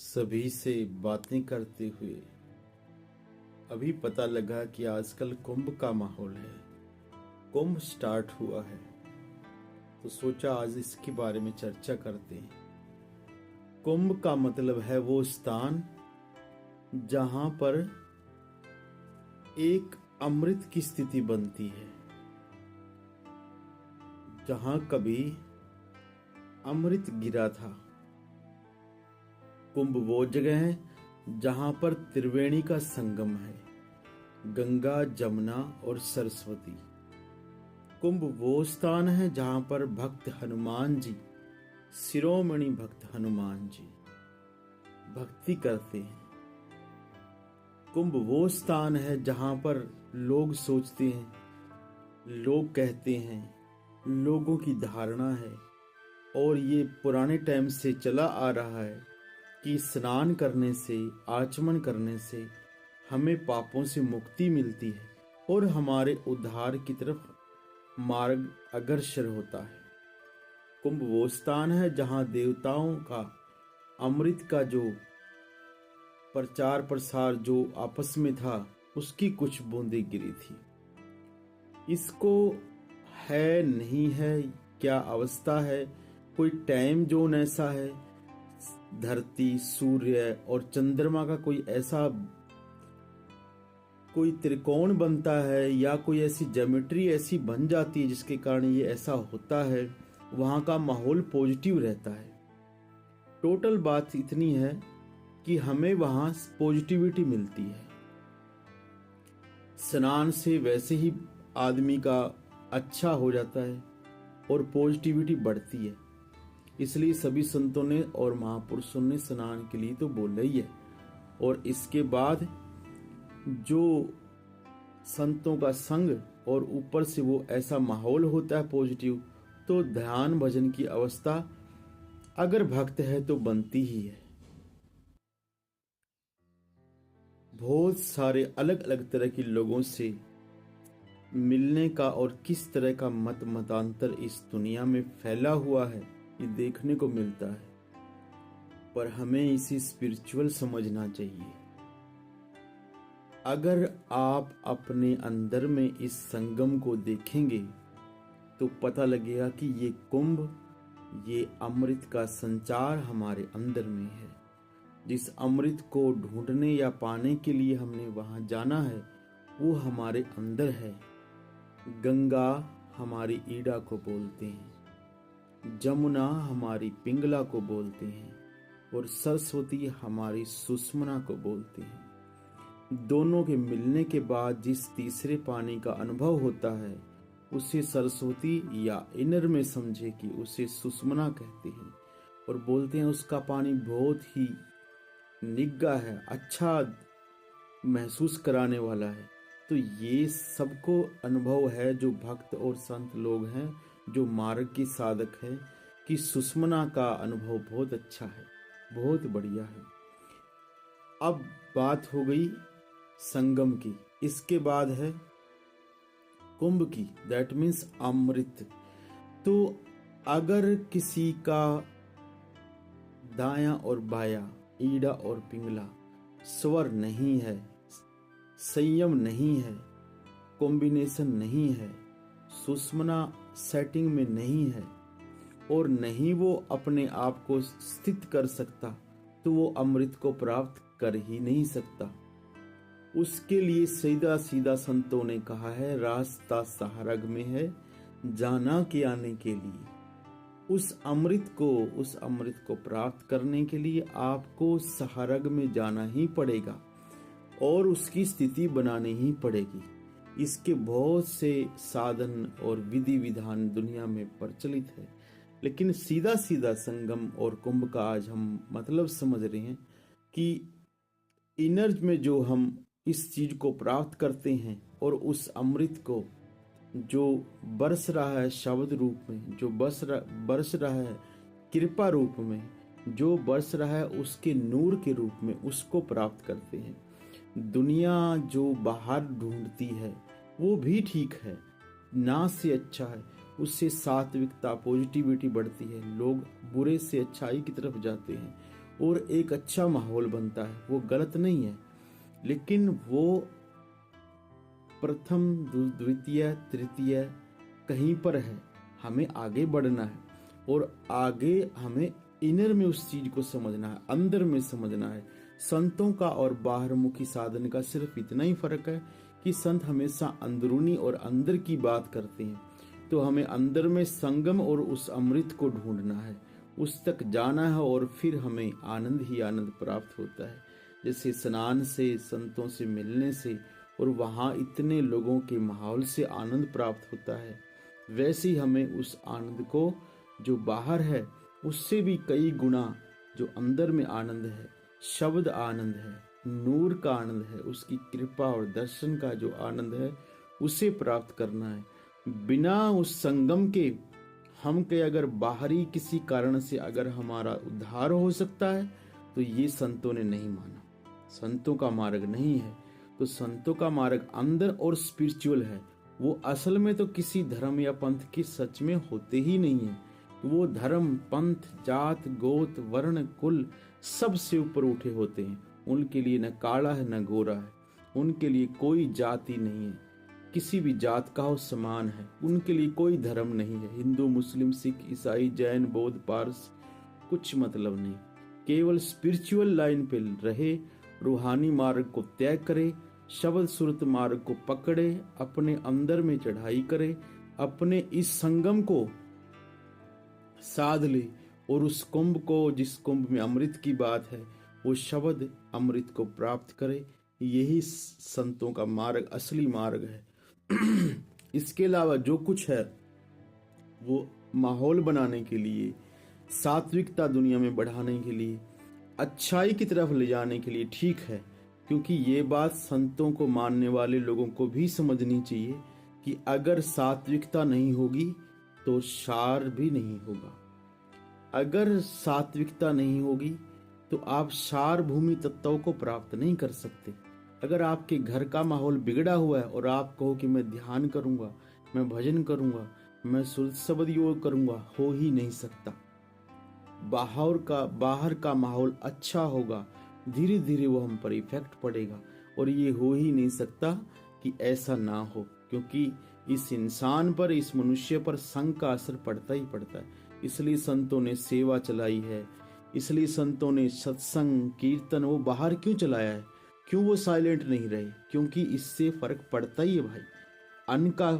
सभी से बातें करते हुए अभी पता लगा कि आजकल कुंभ का माहौल है। कुंभ स्टार्ट हुआ है तो सोचा आज इसके बारे में चर्चा करते हैं। कुंभ का मतलब है वो स्थान जहां पर एक अमृत की स्थिति बनती है, जहां कभी अमृत गिरा था। कुंभ वो जगह है जहां पर त्रिवेणी का संगम है, गंगा, जमुना और सरस्वती। कुंभ वो स्थान है जहां पर भक्त हनुमान जी, शिरोमणि भक्त हनुमान जी भक्ति करते हैं। कुंभ वो स्थान है जहां पर लोग सोचते हैं, लोग कहते हैं, लोगों की धारणा है और ये पुराने टाइम से चला आ रहा है कि स्नान करने से, आचमन करने से हमें पापों से मुक्ति मिलती है और हमारे उद्धार की तरफ मार्ग अग्रसर होता है। कुंभ वो स्थान है जहां देवताओं का अमृत का जो प्रचार प्रसार जो आपस में था, उसकी कुछ बूंदें गिरी थी। इसको है नहीं है, क्या अवस्था है, कोई टाइम जोन ऐसा है, धरती, सूर्य और चंद्रमा का कोई त्रिकोण बनता है या कोई ऐसी ज्योमेट्री ऐसी बन जाती है जिसके कारण ये ऐसा होता है। वहां का माहौल पॉजिटिव रहता है। टोटल बात इतनी है कि हमें वहां पॉजिटिविटी मिलती है। स्नान से वैसे ही आदमी का अच्छा हो जाता है और पॉजिटिविटी बढ़ती है। इसलिए सभी संतों ने और महापुरुषों ने स्नान के लिए तो बोला ही है। और इसके बाद जो संतों का संग और ऊपर से वो ऐसा माहौल होता है पॉजिटिव, तो ध्यान भजन की अवस्था अगर भक्त है तो बनती ही है। बहुत सारे अलग अलग तरह के लोगों से मिलने का और किस तरह का मतांतर इस दुनिया में फैला हुआ है, ये देखने को मिलता है। पर हमें इसे स्पिरिचुअल समझना चाहिए। अगर आप अपने अंदर में इस संगम को देखेंगे तो पता लगेगा कि ये कुंभ, ये अमृत का संचार हमारे अंदर में है। जिस अमृत को ढूंढने या पाने के लिए हमने वहां जाना है, वो हमारे अंदर है। गंगा हमारी ईड़ा को बोलते हैं, जमुना हमारी पिंगला को बोलते हैं और सरस्वती हमारी सुषमना को बोलते हैं। दोनों के मिलने के बाद जिस तीसरे पानी का अनुभव होता है, उसे सरस्वती या इनर में समझे कि उसे सुषमना कहते हैं और बोलते हैं उसका पानी बहुत ही निग्गा है, अच्छा महसूस कराने वाला है। तो ये सबको अनुभव है जो भक्त और संत लोग हैं, जो मार्ग के साधक हैं, कि सुषमना का अनुभव बहुत अच्छा है, बहुत बढ़िया है। अब बात हो गई संगम की। इसके बाद है कुंभ की, दैट मीन्स अमृत। तो अगर किसी का दाया और बाया, ईड़ा और पिंगला स्वर नहीं है, संयम नहीं है, कॉम्बिनेशन नहीं है, सुषमना सेटिंग में नहीं है और नहीं वो अपने आप को स्थित कर सकता, तो वो अमृत को प्राप्त कर ही नहीं सकता। उसके लिए सीधा सीधा संतों ने कहा है, रास्ता सहारग में है, जाना के आने के लिए। उस अमृत को प्राप्त करने के लिए आपको सहारग में जाना ही पड़ेगा और उसकी स्थिति बनानी ही पड़ेगी। इसके बहुत से साधन और विधि विधान दुनिया में प्रचलित है, लेकिन सीधा सीधा संगम और कुंभ का आज हम मतलब समझ रहे हैं कि इनर में जो हम इस चीज को प्राप्त करते हैं और उस अमृत को जो बरस रहा है शब्द रूप में, जो बरस रहा है कृपा रूप में, जो बरस रहा है उसके नूर के रूप में, उसको प्राप्त करते हैं। दुनिया जो बाहर ढूंढती है वो भी ठीक है, ना से अच्छा है, उससे सात्विकता, पॉजिटिविटी बढ़ती है, लोग बुरे से अच्छाई की तरफ जाते हैं और एक अच्छा माहौल बनता है, वो गलत नहीं है, लेकिन वो प्रथम द्वितीय तृतीय कहीं पर है। हमें आगे बढ़ना है और आगे हमें इनर में उस चीज को समझना है, अंदर में समझना है। संतों का और बाहरमुखी साधन का सिर्फ इतना ही फर्क है कि संत हमेशा अंदरूनी और अंदर की बात करते हैं, तो हमें अंदर में संगम और उस अमृत को ढूंढना है, उस तक जाना है और फिर हमें आनंद ही आनंद प्राप्त होता है। जैसे स्नान से, संतों से मिलने से और वहाँ इतने लोगों के माहौल से आनंद प्राप्त होता है, वैसे ही हमें उस आनंद को जो बाहर है उससे भी कई गुना जो अंदर में आनंद है, शब्द आनंद है, नूर का आनंद है, उसकी कृपा और दर्शन का जो आनंद है उसे प्राप्त करना है। बिना उस संगम के हम के अगर बाहरी किसी कारण से अगर हमारा उद्धार हो सकता है तो ये संतों ने नहीं माना, संतों का मार्ग नहीं है। तो संतों का मार्ग अंदर और स्पिरिचुअल है। वो असल में तो किसी धर्म या पंथ की सच में होते ही नहीं है। वो धर्म, पंथ, जात, गोत, वर्ण, कुल सब से ऊपर उठे होते हैं। उनके लिए न काला है न गोरा है, उनके लिए कोई जाति नहीं है, किसी भी जात का हो समान है। उनके लिए कोई धर्म नहीं है, हिंदू, मुस्लिम, सिख, ईसाई, जैन, बौद्ध, पारस, कुछ मतलब नहीं। केवल स्पिरिचुअल लाइन पे रहे, रूहानी मार्ग को तय करे, शब्द सुरत मार्ग को पकड़े, अपने अंदर में चढ़ाई करे, अपने इस संगम को साध ले और उस कुंभ को, जिस कुंभ में अमृत की बात है, वो शब्द अमृत को प्राप्त करे। यही संतों का मार्ग, असली मार्ग है। इसके अलावा जो कुछ है वो माहौल बनाने के लिए, सात्विकता दुनिया में बढ़ाने के लिए, अच्छाई की तरफ ले जाने के लिए ठीक है। क्योंकि ये बात संतों को मानने वाले लोगों को भी समझनी चाहिए कि अगर सात्विकता नहीं होगी तो सार भी नहीं होगा। अगर सात्विकता नहीं होगी तो आप सार भूमि तत्वों को प्राप्त नहीं कर सकते। अगर आपके घर का माहौल बिगड़ा हुआ है और आप कहो कि मैं ध्यान करूंगा, मैं भजन करूंगा, मैं शब्द योग करूंगा, हो ही नहीं सकता। बाहर का माहौल अच्छा होगा, धीरे धीरे वो हम पर इफेक्ट पड़ेगा, और ये हो ही नहीं सकता कि ऐसा ना हो, क्योंकि इस इंसान पर, इस मनुष्य पर संग का असर पड़ता ही पड़ता है। इसलिए संतों ने सेवा चलाई है, इसलिए संतों ने सत्संग, कीर्तन वो बाहर क्यों चलाया है, क्यों वो साइलेंट नहीं रहे, क्योंकि इससे फर्क पड़ता ही है भाई। अन्न का,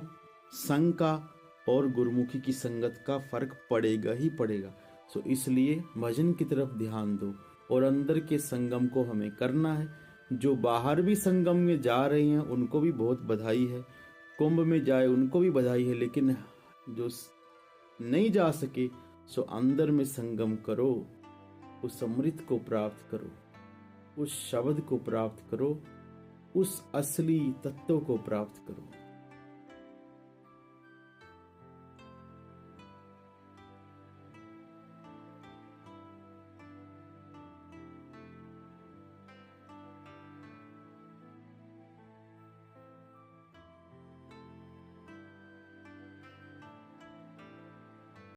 संग का और गुरुमुखी की संगत का फर्क पड़ेगा ही पड़ेगा। सो इसलिए भजन की तरफ ध्यान दो और अंदर के संगम को हमें करना है। जो बाहर भी संगम में जा रहे हैं उनको भी बहुत बधाई है, कुंभ में जाए उनको भी बधाई है, लेकिन जो नहीं जा सके सो अंदर में संगम करो, उस अमृत को प्राप्त करो, उस शब्द को प्राप्त करो, उस असली तत्व को प्राप्त करो।